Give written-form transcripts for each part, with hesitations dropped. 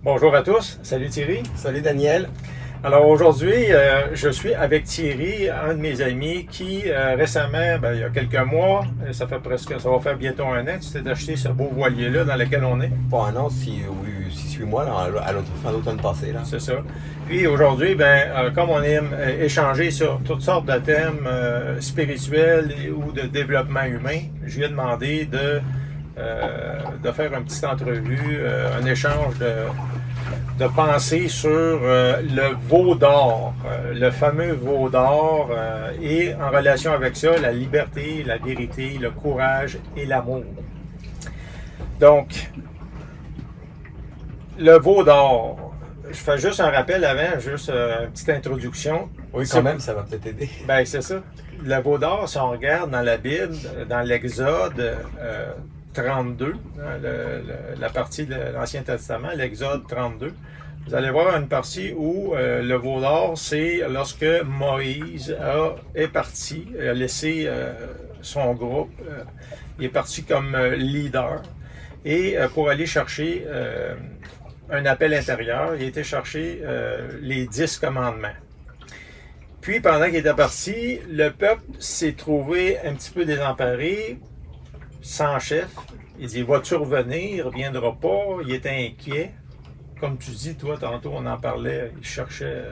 Bonjour à tous, salut Thierry. Salut Daniel. Alors aujourd'hui, je suis avec Thierry, un de mes amis qui récemment, il y a quelques mois, ça va faire bientôt un an, tu t'es acheté ce beau voilier-là dans lequel on est. Pas un an, 6-8 mois, là, à l'autre fin d'automne passé. Là. C'est ça. Puis aujourd'hui, comme on aime échanger sur toutes sortes de thèmes spirituels ou de développement humain, je lui ai demandé de faire une petite entrevue, un échange de pensée sur le veau d'or, le fameux veau d'or, et en relation avec ça, la liberté, la vérité, le courage et l'amour. Donc, le veau d'or, je fais juste un rappel avant, juste une petite introduction. Oui, quand même, ça va peut-être aider. Ben, c'est ça. Le veau d'or, si on regarde dans la Bible, dans l'Exode 32, la partie de l'Ancien Testament, l'Exode 32, vous allez voir une partie où le veau d'or, c'est lorsque Moïse est parti, a laissé son groupe, il est parti comme leader, et pour aller chercher un appel intérieur, il a été chercher les 10 commandements. Puis, pendant qu'il était parti, le peuple s'est trouvé un petit peu désemparé, sans chef. Il dit, vas-tu revenir? Il ne reviendra pas. Il était inquiet. Comme tu dis, toi, tantôt, on en parlait, il cherchait...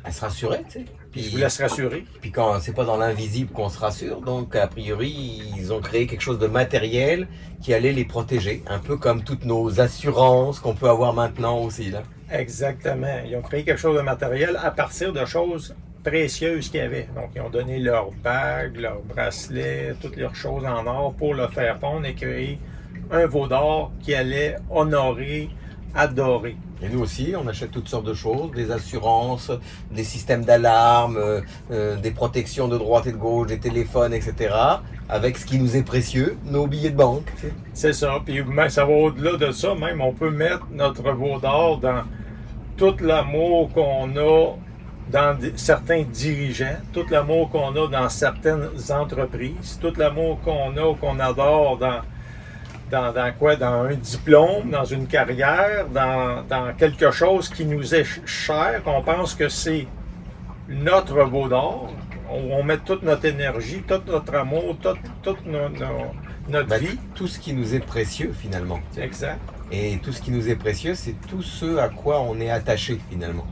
à se rassurer, tu sais. Puis il voulait se rassurer. Puis quand c'est pas dans l'invisible qu'on se rassure, donc a priori, ils ont créé quelque chose de matériel qui allait les protéger. Un peu comme toutes nos assurances qu'on peut avoir maintenant aussi, là. Exactement. Ils ont créé quelque chose de matériel à partir de choses précieuses qu'il y avait. Donc, ils ont donné leurs bagues, leurs bracelets, toutes leurs choses en or pour le faire fondre et créer un veau d'or qui allait honorer, adorer. Et nous aussi, on achète toutes sortes de choses, des assurances, des systèmes d'alarme, des protections de droite et de gauche, des téléphones, etc. Avec ce qui nous est précieux, nos billets de banque. Tu sais. C'est ça. Puis ça va au-delà de ça. Même, on peut mettre notre veau d'or dans tout l'amour qu'on a dans certains dirigeants, tout l'amour qu'on a dans certaines entreprises, tout l'amour qu'on adore dans quoi? Dans un diplôme, dans une carrière, dans quelque chose qui nous est cher, qu'on pense que c'est notre veau d'or. On met toute notre énergie, tout notre amour, toute notre vie. Tout ce qui nous est précieux, finalement. Exact. Et tout ce qui nous est précieux, c'est tout ce à quoi on est attaché, finalement.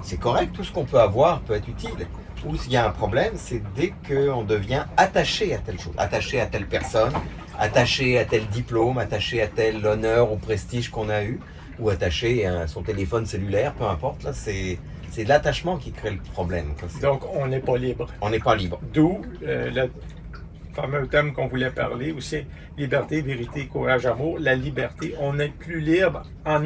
C'est correct, tout ce qu'on peut avoir peut être utile. Ou s'il y a un problème, c'est dès qu'on devient attaché à telle chose, attaché à telle personne, attaché à tel diplôme, attaché à tel honneur ou prestige qu'on a eu, ou attaché à son téléphone cellulaire, peu importe. Là, c'est l'attachement qui crée le problème. Quoi. Donc, on n'est pas libre. On n'est pas libre. D'où le fameux thème qu'on voulait parler aussi, liberté, vérité, courage, amour. La liberté, on n'est plus libre en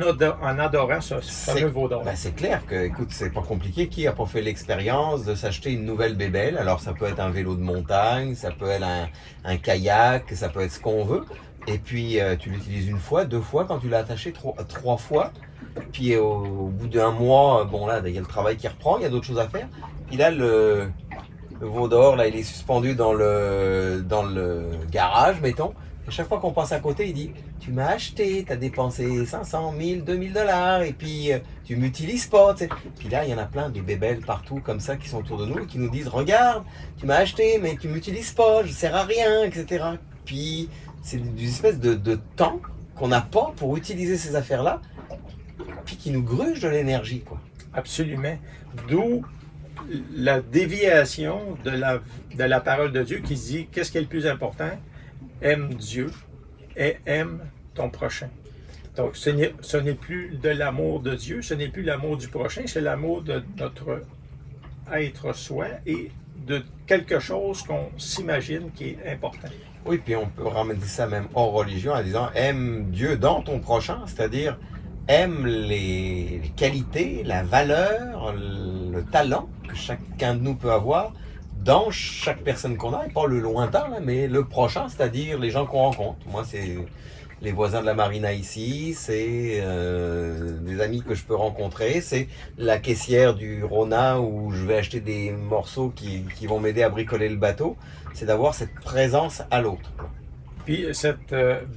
adorant ce fameux veau d'or. C'est clair que, écoute, c'est pas compliqué. Qui a pas fait l'expérience de s'acheter une nouvelle bébelle? Alors, ça peut être un vélo de montagne, ça peut être un kayak, ça peut être ce qu'on veut. Et puis, tu l'utilises une fois, deux fois, quand tu l'as attaché trois fois. Puis, au bout d'un mois, bon là, il y a le travail qui reprend, il y a d'autres choses à faire. Puis là, le veau d'or, là, il est suspendu dans le garage, mettons. Et chaque fois qu'on passe à côté, il dit, tu m'as acheté, tu as dépensé 500, 1000, 2000 $, et puis tu m'utilises pas. Tu sais. Puis là, il y en a plein de bébelles partout comme ça qui sont autour de nous et qui nous disent, regarde, tu m'as acheté, mais tu m'utilises pas, je sers à rien, etc. Puis c'est une espèce de temps qu'on n'a pas pour utiliser ces affaires-là, puis qui nous gruge de l'énergie, quoi. Absolument. D'où la déviation de la parole de Dieu qui dit, qu'est-ce qui est le plus important? Aime Dieu et aime ton prochain. Donc, ce n'est plus de l'amour de Dieu, ce n'est plus l'amour du prochain, c'est l'amour de notre être soi et de quelque chose qu'on s'imagine qui est important. Oui, puis on peut ramener ça même hors religion en disant aime Dieu dans ton prochain, c'est-à-dire aime les qualités, la valeur, le talent que chacun de nous peut avoir dans chaque personne qu'on a, et pas le lointain, là, mais le prochain, c'est-à-dire les gens qu'on rencontre. Moi, c'est les voisins de la marina ici, c'est des amis que je peux rencontrer, c'est la caissière du Rona où je vais acheter des morceaux qui vont m'aider à bricoler le bateau. C'est d'avoir cette présence à l'autre. Puis cette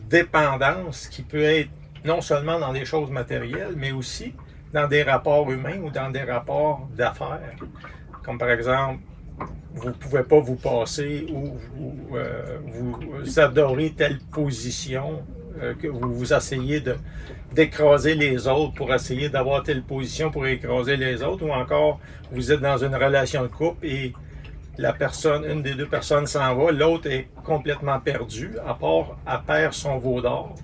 dépendance qui peut être non seulement dans des choses matérielles, mais aussi dans des rapports humains ou dans des rapports d'affaires. Comme par exemple, vous ne pouvez pas vous passer ou vous adorez telle position, que vous essayez d'écraser les autres pour essayer d'avoir telle position pour écraser les autres, ou encore vous êtes dans une relation de couple et la personne, une des deux personnes s'en va, l'autre est complètement perdue, elle perd son veau d'or,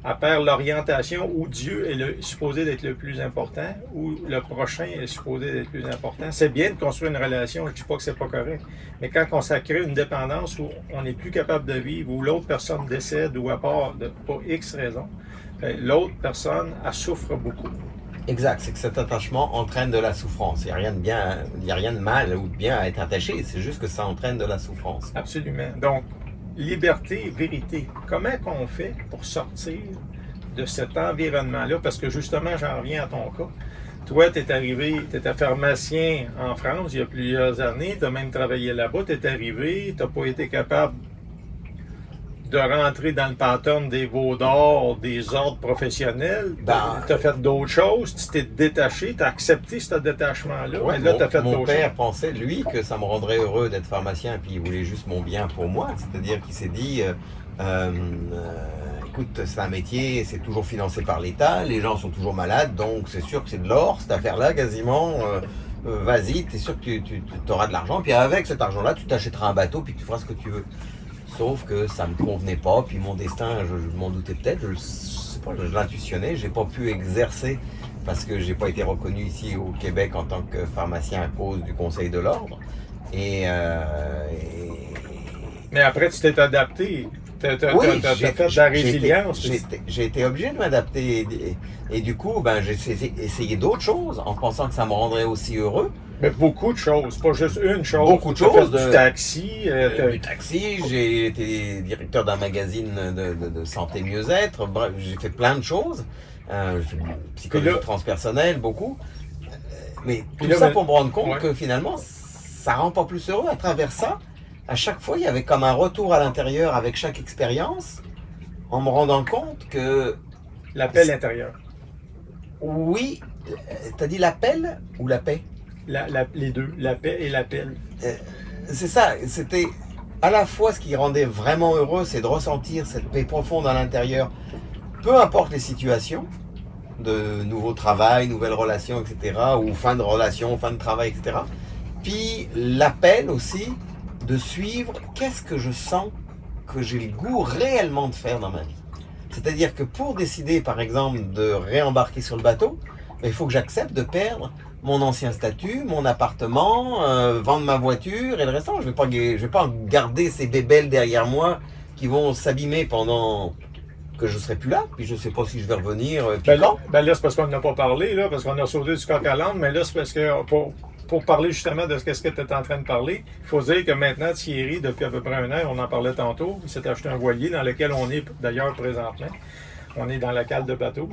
elle perd l'orientation où Dieu est supposé d'être le plus important, où le prochain est supposé d'être le plus important. C'est bien de construire une relation, je ne dis pas que c'est pas correct, mais quand on crée une dépendance où on n'est plus capable de vivre, où l'autre personne décède ou à part pour X raison, l'autre personne, elle souffre beaucoup. Exact, c'est que cet attachement entraîne de la souffrance. Il n'y a rien de bien, il y a rien de mal ou de bien à être attaché, c'est juste que ça entraîne de la souffrance. Absolument. Donc, liberté, vérité. Comment qu'on fait pour sortir de cet environnement-là? Parce que justement, j'en reviens à ton cas. Toi, tu es arrivé, tu étais pharmacien en France il y a plusieurs années, tu as même travaillé là-bas, tu es arrivé, tu n'as pas été capable de rentrer dans le pattern des veaux d'or, des ordres professionnels. Tu as fait d'autres choses, tu t'es détaché, tu as accepté ce détachement-là. Ouais, là, t'as fait mon d'autres père choses. pensait, lui, que ça me rendrait heureux d'être pharmacien, puis il voulait juste mon bien pour moi. C'est-à-dire qu'il s'est dit, écoute, c'est un métier, c'est toujours financé par l'État, les gens sont toujours malades, donc c'est sûr que c'est de l'or, cette affaire-là, quasiment. Vas-y, t'es sûr que tu auras de l'argent, puis avec cet argent-là, tu t'achèteras un bateau, puis tu feras ce que tu veux. Sauf que ça me convenait pas, puis mon destin, je m'en doutais peut-être, je sais pas, je l'intuitionnais, j'ai pas pu exercer parce que j'ai pas été reconnu ici au Québec en tant que pharmacien à cause du Conseil de l'Ordre. Mais après, tu t'es adapté. Tu as Oui, fait de la résilience. j'ai été obligé de m'adapter et du coup, ben, j'ai essayé d'autres choses en pensant que ça me rendrait aussi heureux. Mais beaucoup de choses, pas juste une chose. Beaucoup de Tu as choses. fait du taxi. Du taxi, j'ai été directeur d'un magazine de santé mieux-être. Bref, j'ai fait plein de choses. J'ai fait psychologie transpersonnelle, beaucoup. Mais tout ça pour me rendre compte que finalement, ça rend pas plus heureux. À travers ça, à chaque fois, il y avait comme un retour à l'intérieur avec chaque expérience, en me rendant compte que... L'appel intérieur. Oui, t'as dit l'appel ou la paix? Les deux, la paix et l'appel. C'est ça, c'était à la fois ce qui rendait vraiment heureux, c'est de ressentir cette paix profonde à l'intérieur, peu importe les situations, de nouveau travail, nouvelles relations, etc., ou fin de relation, fin de travail, etc. Puis l'appel aussi de suivre qu'est-ce que je sens que j'ai le goût réellement de faire dans ma vie. C'est-à-dire que pour décider, par exemple, de réembarquer sur le bateau, il faut que j'accepte de perdre mon ancien statut, mon appartement, vendre ma voiture et le restant. Je vais pas garder ces bébelles derrière moi qui vont s'abîmer pendant que je serai plus là. Puis je sais pas si je vais revenir. Là, c'est parce qu'on n'a pas parlé, là, parce qu'on a sauté du coq à l'âne, mais là, c'est parce que pour parler justement de ce que tu es en train de parler, il faut dire que maintenant, Thierry, depuis à peu près un an, on en parlait tantôt, il s'est acheté un voilier dans lequel on est d'ailleurs présentement. On est dans la cale de bateau.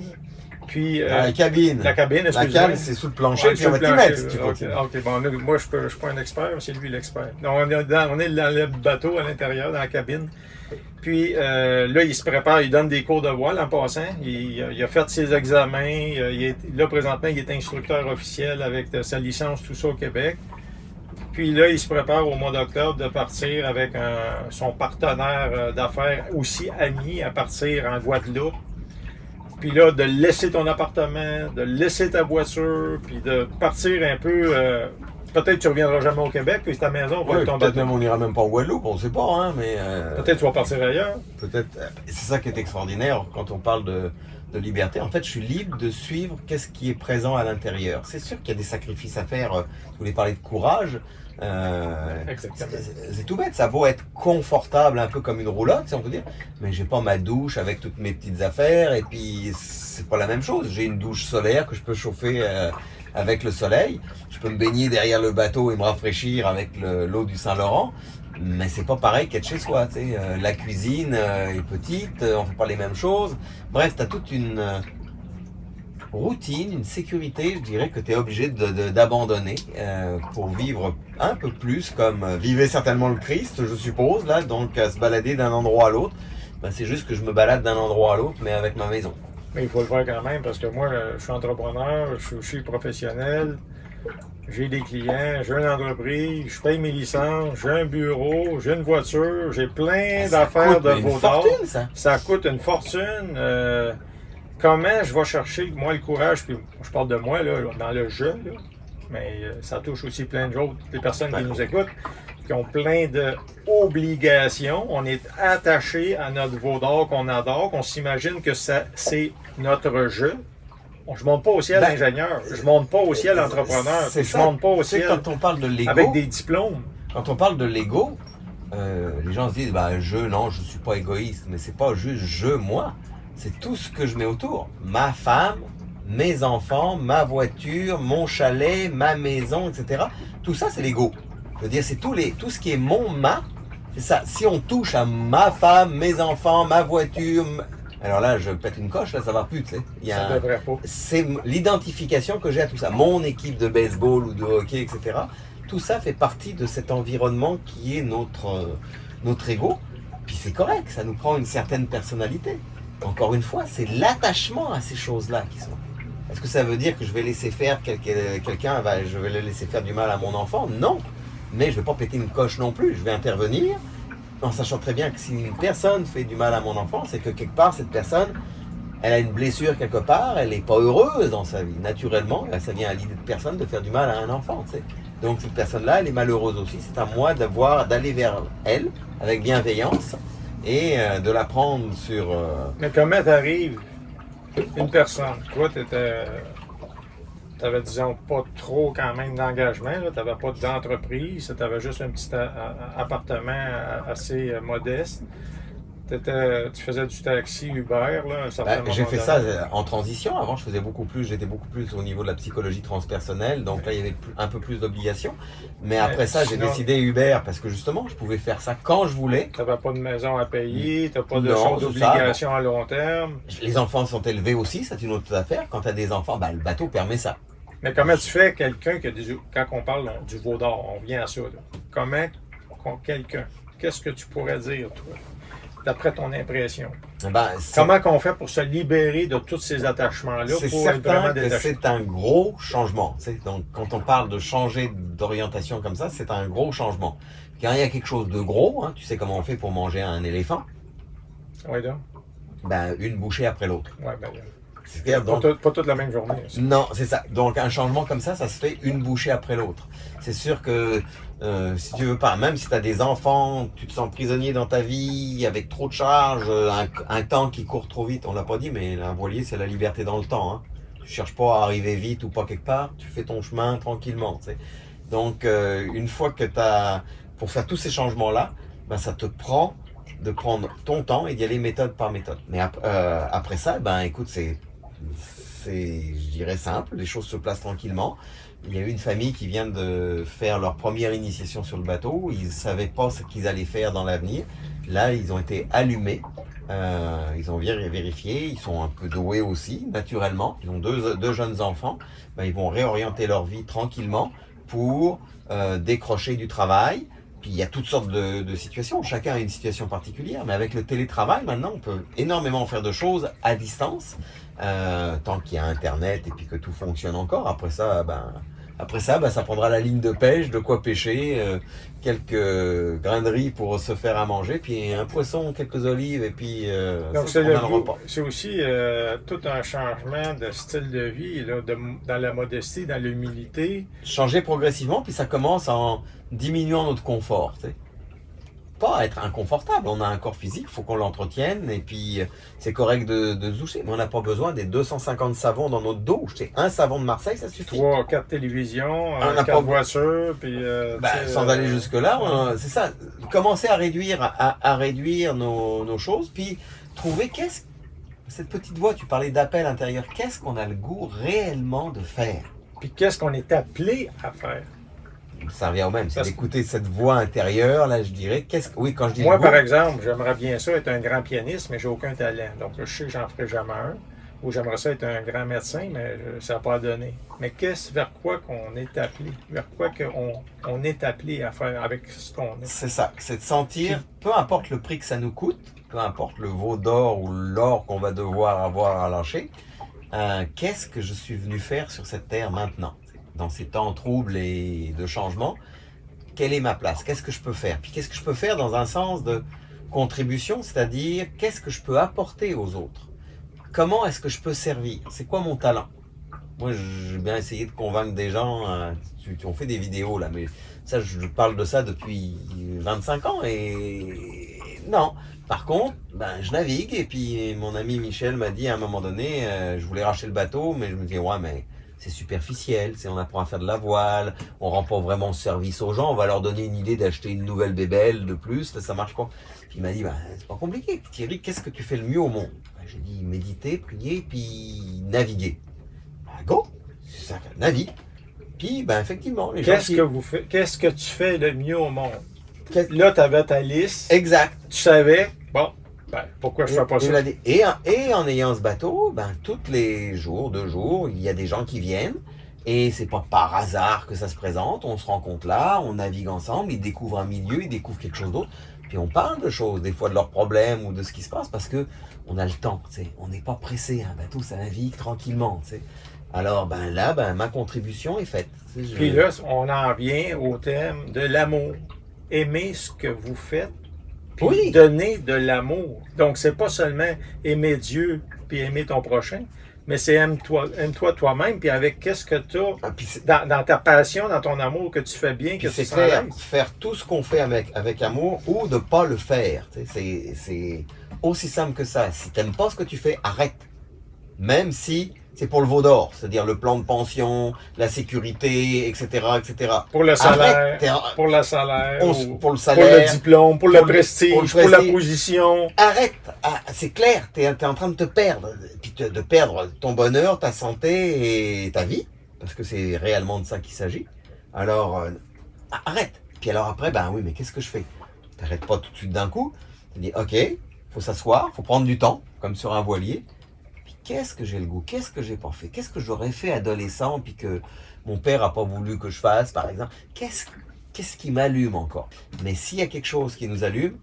Puis, la cabine. La cabine, la cale, c'est sous le plancher, puis on va t'y mettre si tu continues. OK, bon, moi, je ne suis pas un expert, mais c'est lui l'expert. Donc, on est dans le bateau à l'intérieur, dans la cabine. Puis là, il se prépare, il donne des cours de voile en passant. Il a fait ses examens. Là, présentement, il est instructeur officiel avec sa licence, tout ça au Québec. Puis là, il se prépare au mois d'octobre de partir avec son partenaire d'affaires, aussi ami, à partir en Guadeloupe. Puis là, de laisser ton appartement, de laisser ta voiture, puis de partir un peu... peut-être que tu ne reviendras jamais au Québec, puis ta maison va tomber. Peut-être même on n'ira même pas en Guadeloupe, on ne sait pas, hein, mais... Peut-être que tu vas partir ailleurs. Peut-être. C'est ça qui est extraordinaire quand on parle de liberté. En fait, je suis libre de suivre qu'est-ce qui est présent à l'intérieur. C'est sûr qu'il y a des sacrifices à faire. Je voulais parler de courage. C'est tout bête, ça vaut être confortable un peu comme une roulotte si on peut dire, mais j'ai pas ma douche avec toutes mes petites affaires et puis c'est pas la même chose. J'ai une douche solaire que je peux chauffer avec le soleil, je peux me baigner derrière le bateau et me rafraîchir avec l'eau du Saint-Laurent, mais c'est pas pareil qu'être chez soi, tu sais. La cuisine est petite, on fait pas les mêmes choses, bref, t'as toute une routine, une sécurité, je dirais, que tu es obligé d'abandonner pour vivre un peu plus comme vivait certainement le Christ, je suppose, là, donc à se balader d'un endroit à l'autre. Ben, c'est juste que je me balade d'un endroit à l'autre, mais avec ma maison. Mais il faut le faire quand même parce que moi, je suis entrepreneur, je suis aussi professionnel, j'ai des clients, j'ai une entreprise, je paye mes licences, j'ai un bureau, j'ai une voiture, j'ai plein Ça d'affaires coûte de une beaux d'art. fortune, ça. Ça coûte une fortune. Comment je vais chercher, moi, le courage, puis je parle de moi, là, dans le jeu, là, mais ça touche aussi plein d'autres, des personnes qui nous écoutent, qui ont plein d'obligations. On est attaché à notre veau d'or qu'on adore, qu'on s'imagine que c'est notre jeu. Je monte pas au ciel ingénieur, je monte pas au ciel entrepreneur, je monte pas au ciel quand on parle de l'ego, avec des diplômes. quand on parle de l'ego, les gens se disent, non, je suis pas égoïste, mais c'est pas juste moi, c'est tout ce que je mets autour. Ma femme, mes enfants, ma voiture, mon chalet, ma maison, etc. Tout ça, c'est l'ego. Je veux dire, c'est tout ce qui est c'est ça. Si on touche à ma femme, mes enfants, ma voiture, alors là, je pète une coche, là, ça va plus, tu sais. Ça devrait pas. C'est l'identification que j'ai à tout ça. Mon équipe de baseball ou de hockey, etc. Tout ça fait partie de cet environnement qui est notre ego. Puis c'est correct, ça nous prend une certaine personnalité. Encore une fois, c'est l'attachement à ces choses-là qui sont. Est-ce que ça veut dire que je vais laisser faire quelqu'un, je vais le laisser faire du mal à mon enfant? Non. Mais je ne vais pas péter une coche non plus. Je vais intervenir en sachant très bien que si une personne fait du mal à mon enfant, c'est que quelque part, cette personne, elle a une blessure quelque part, elle n'est pas heureuse dans sa vie. Naturellement, ça vient à l'idée de personne de faire du mal à un enfant, tu sais. Donc cette personne-là, elle est malheureuse aussi. C'est à moi d'aller vers elle avec bienveillance et de la prendre sur... Mais comment t'arrives une personne, toi, t'avais, disons, pas trop quand même d'engagement, t'avais pas d'entreprise, t'avais juste un petit appartement assez modeste. Tu faisais du taxi Uber, là, à un certain moment j'ai fait donné. ça en transition. Avant, j'étais beaucoup plus au niveau de la psychologie transpersonnelle. Donc là, il y avait un peu plus d'obligations. Mais après ça, j'ai décidé Uber parce que justement, je pouvais faire ça quand je voulais. Tu n'avais pas de maison à payer, tu n'as pas Non, d'obligations à long terme. Les enfants sont élevés aussi, c'est une autre affaire. Quand tu as des enfants, le bateau permet ça. Mais comment tu fais quelqu'un qui a des... Quand on parle du veau d'or, on vient à ça. Là. Comment quelqu'un, qu'est-ce que tu pourrais dire, toi, d'après ton impression? Comment qu'on fait pour se libérer de tous ces attachements-là? C'est certain que c'est un gros changement. Donc, quand on parle de changer d'orientation comme ça, c'est un gros changement. Quand il y a quelque chose de gros, tu sais comment on fait pour manger un éléphant? Oui, donc. Une bouchée après l'autre. Oui, pas toute la même journée. Aussi. Non, c'est ça. Donc un changement comme ça se fait une bouchée après l'autre. C'est sûr que si tu veux pas, même si tu as des enfants, tu te sens prisonnier dans ta vie, avec trop de charges, un temps qui court trop vite, on l'a pas dit, mais un voilier, c'est la liberté dans le temps. Hein. Tu cherches pas à arriver vite ou pas quelque part, tu fais ton chemin tranquillement. Tu sais. Donc une fois que tu as... Pour faire tous ces changements-là, ça te prend de prendre ton temps et d'y aller méthode par méthode. Mais après ça, écoute, c'est, je dirais, simple. Les choses se placent tranquillement. Il y a une famille qui vient de faire leur première initiation sur le bateau. Ils ne savaient pas ce qu'ils allaient faire dans l'avenir. Là, ils ont été allumés. Ils ont vérifié. Ils sont un peu doués aussi, naturellement. Ils ont deux jeunes enfants. Ils vont réorienter leur vie tranquillement pour décrocher du travail. Puis il y a toutes sortes de situations. Chacun a une situation particulière. Mais avec le télétravail, maintenant, on peut énormément faire de choses à distance. Tant qu'il y a Internet et puis que tout fonctionne encore. Après ça, ça prendra la ligne de pêche, de quoi pêcher, quelques grains de riz pour se faire à manger, puis un poisson, quelques olives, et puis donc c'est aussi tout un changement de style de vie, là, dans la modestie, dans l'humilité. Changer progressivement, puis ça commence en diminuant notre confort. Tu sais. Pas être inconfortable, on a un corps physique, il faut qu'on l'entretienne, et puis c'est correct de se doucher, mais on n'a pas besoin des 250 savons dans notre douche. Un savon de Marseille, ça suffit. 3, 4 télévisions, 4 voitures, puis... sans aller jusque-là, c'est ça, commencer à réduire nos choses, puis trouver cette petite voix, tu parlais d'appel intérieur, qu'est-ce qu'on a le goût réellement de faire? Puis qu'est-ce qu'on est appelé à faire? Ça revient au même, c'est d'écouter cette voix intérieure, là, je dirais. Quand je dis moi, par exemple, j'aimerais bien ça être un grand pianiste, mais j'ai aucun talent. Donc, je sais que j'en ferai jamais un. Ou j'aimerais ça être un grand médecin, mais ça n'a pas donné. Mais vers quoi qu'on est appelé? Vers quoi on est appelé à faire avec ce qu'on est? C'est ça, c'est de sentir, peu importe le prix que ça nous coûte, peu importe le veau d'or ou l'or qu'on va devoir avoir à lâcher, qu'est-ce que je suis venu faire sur cette terre maintenant? Dans ces temps troubles et de changement, quelle est ma place? Qu'est-ce que je peux faire? Puis qu'est-ce que je peux faire dans un sens de contribution, c'est-à-dire qu'est-ce que je peux apporter aux autres? Comment est-ce que je peux servir? C'est quoi mon talent? Moi, j'ai bien essayé de convaincre des gens, on fait des vidéos là, mais ça, je parle de ça depuis 25 ans et non. Par contre, je navigue et puis mon ami Michel m'a dit à un moment donné, je voulais racheter le bateau, mais je me dis, ouais, mais c'est superficiel, on apprend à faire de la voile, on rend pas vraiment service aux gens, on va leur donner une idée d'acheter une nouvelle bébelle de plus, ça marche pas. Puis il m'a dit, c'est pas compliqué, Thierry, qu'est-ce que tu fais le mieux au monde? J'ai dit, méditer, prier, puis naviguer. Go, c'est ça, navigue. Puis, effectivement, les gens Qu'est-ce que tu fais le mieux au monde? Qu'est- Là, tu avais ta liste, Exact. tu savais, bon, pourquoi je fais pas ça? Et en ayant ce bateau, tous les jours, 2 jours, il y a des gens qui viennent. Et c'est pas par hasard que ça se présente. On se rencontre là, on navigue ensemble, ils découvrent un milieu, ils découvrent quelque chose d'autre. Puis on parle de choses, des fois de leurs problèmes ou de ce qui se passe, parce que on a le temps. On n'est pas pressé. Un bateau, ça navigue tranquillement. Alors là, ma contribution est faite. Puis là, on en vient au thème de l'amour. Aimer ce que vous faites, puis Oui. donner de l'amour. Donc, c'est pas seulement aimer Dieu puis aimer ton prochain, mais c'est aime-toi toi-même, puis avec qu'est-ce que tu as dans ta passion, dans ton amour, que tu fais bien, que Puis tu c'est sens clair, à l'aise. faire tout ce qu'on fait avec amour ou ne pas le faire. C'est aussi simple que ça. Si tu n'aimes pas ce que tu fais, arrête. Même si c'est pour le veau d'or, c'est-à-dire le plan de pension, la sécurité, etc., etc. Pour le salaire, Arrête, pour le salaire, pour le pour salaire, le diplôme, pour le prestige, pour la position. Arrête, c'est clair, tu es en train de te perdre, puis de perdre ton bonheur, ta santé et ta vie, parce que c'est réellement de ça qu'il s'agit. Alors, arrête. Puis alors après, oui, mais qu'est-ce que je fais? T'arrêtes pas tout de suite d'un coup. Tu dis, ok, faut s'asseoir, faut prendre du temps, comme sur un voilier. Qu'est-ce que j'ai le goût? Qu'est-ce que j'ai pas fait? Qu'est-ce que j'aurais fait adolescent puis que mon père a pas voulu que je fasse, par exemple? Qu'est-ce qui m'allume encore? Mais s'il y a quelque chose qui nous allume,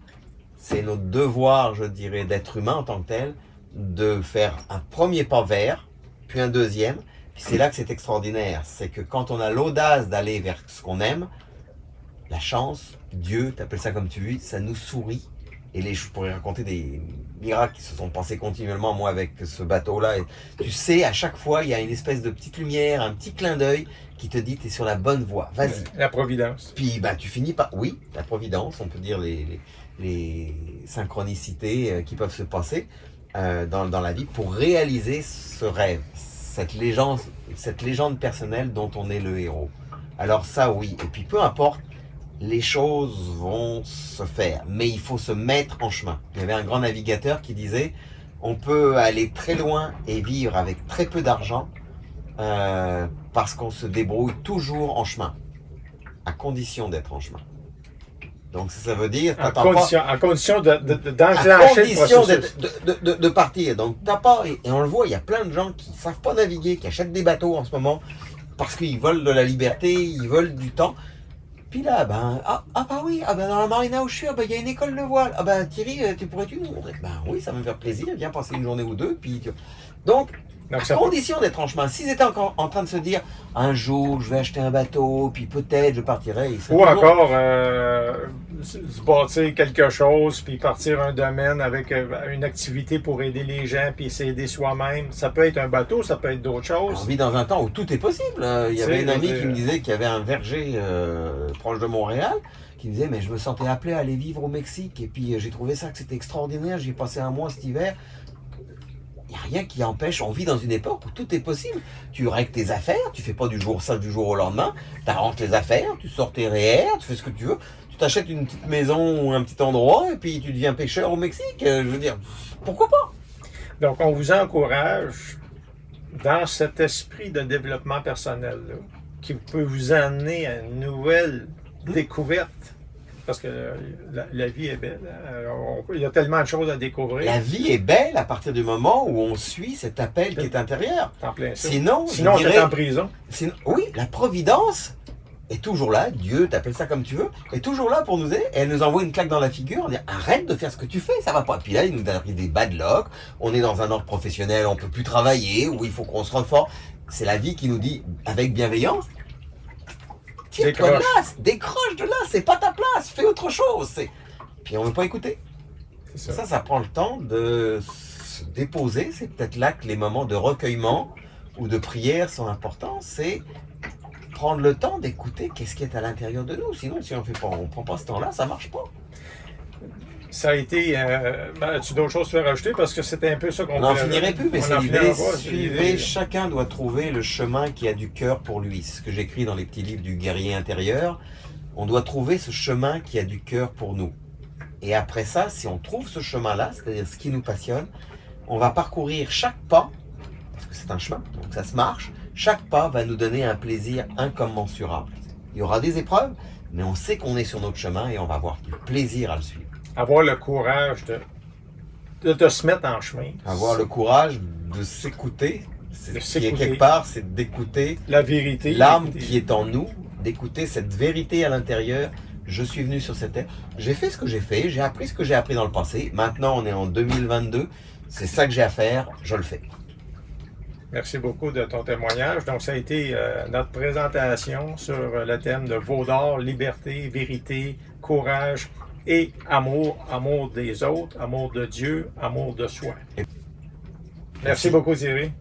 c'est notre devoir, je dirais, d'être humain en tant que tel, de faire un premier pas vers, puis un deuxième. Puis c'est là que c'est extraordinaire. C'est que quand on a l'audace d'aller vers ce qu'on aime, la chance, Dieu, t'appelles ça comme tu veux, ça nous sourit. Et je pourrais raconter des miracles qui se sont passés continuellement, moi, avec ce bateau-là. Et tu sais, à chaque fois, il y a une espèce de petite lumière, un petit clin d'œil qui te dit, tu es sur la bonne voie, vas-y. La providence. Puis, tu finis par, oui, la providence, on peut dire les synchronicités qui peuvent se passer dans la vie pour réaliser ce rêve, cette légende personnelle dont on est le héros. Alors ça, oui. Et puis, peu importe, les choses vont se faire, mais il faut se mettre en chemin. Il y avait un grand navigateur qui disait, on peut aller très loin et vivre avec très peu d'argent parce qu'on se débrouille toujours en chemin, à condition d'être en chemin. Donc ça veut dire... À condition d'enclencher le processus. De partir. Donc t'as pas... Et on le voit, il y a plein de gens qui ne savent pas naviguer, qui achètent des bateaux en ce moment parce qu'ils veulent de la liberté, ils veulent du temps. Puis là, dans la marina où je suis, il y a une école de voile. Thierry, pourrais-tu nous montrer? Oui, ça va me faire plaisir, viens passer une journée ou deux. Donc à condition d'être en chemin. S'ils étaient encore en train de se dire, un jour, je vais acheter un bateau, puis peut-être je partirai. Ou encore, se bâtir quelque chose, puis partir un domaine avec une activité pour aider les gens, puis s'aider soi-même. Ça peut être un bateau, ça peut être d'autres choses. On vit dans un temps où tout est possible. Il y avait une amie qui me disait qu'il y avait un verger proche de Montréal, qui me disait, mais je me sentais appelé à aller vivre au Mexique, et puis j'ai trouvé ça que c'était extraordinaire, j'y ai passé un mois cet hiver. Il n'y a rien qui empêche, on vit dans une époque où tout est possible. Tu règles tes affaires, tu fais pas du jour au lendemain, tu arranges tes affaires, tu sors tes REER, tu fais ce que tu veux, tu t'achètes une petite maison ou un petit endroit et puis tu deviens pêcheur au Mexique. Je veux dire, pourquoi pas? Donc on vous encourage dans cet esprit de développement personnel là, qui peut vous amener à une nouvelle découverte. Parce que la vie est belle. Il y a tellement de choses à découvrir. La vie est belle à partir du moment où on suit cet appel qui est intérieur. En plein ça. Sinon on est en prison. Oui, la providence est toujours là, Dieu, t'appelles ça comme tu veux, est toujours là pour nous aider, et elle nous envoie une claque dans la figure, on dit arrête de faire ce que tu fais, ça va pas. Puis là, il nous arrive des bad luck, on est dans un ordre professionnel, on peut plus travailler, ou il faut qu'on se reforme. C'est la vie qui nous dit, avec bienveillance, tire-toi de là, décroche de là, c'est pas ta place, fais autre chose. Puis on veut pas écouter. Ça prend le temps de se déposer, c'est peut-être là que les moments de recueillement ou de prière sont importants, c'est prendre le temps d'écouter qu'est-ce qui est à l'intérieur de nous. Sinon, si on ne prend pas ce temps-là, ça ne marche pas. Ça a été... as-tu d'autres choses à rajouter? Parce que c'était un peu ça qu'on... On n'en finirait plus, mais c'est l'idée. Suivez, chacun doit trouver le chemin qui a du cœur pour lui. C'est ce que j'écris dans les petits livres du guerrier intérieur. On doit trouver ce chemin qui a du cœur pour nous. Et après ça, si on trouve ce chemin-là, c'est-à-dire ce qui nous passionne, on va parcourir chaque pas, parce que c'est un chemin, donc ça se marche. Chaque pas va nous donner un plaisir incommensurable. Il y aura des épreuves, mais on sait qu'on est sur notre chemin et on va avoir du plaisir à le suivre. Avoir le courage de se mettre en chemin. Avoir le courage de s'écouter. Ce qui est quelque part, c'est d'écouter la vérité. L'âme qui est en nous, d'écouter cette vérité à l'intérieur. Je suis venu sur cette terre, j'ai fait ce que j'ai fait, j'ai appris ce que j'ai appris dans le passé. Maintenant, on est en 2022, c'est ça que j'ai à faire, je le fais. Merci beaucoup de ton témoignage. Donc, ça a été notre présentation sur le thème de Veau d'Or, liberté, vérité, courage et amour. Amour des autres, amour de Dieu, amour de soi. Merci beaucoup, Thierry.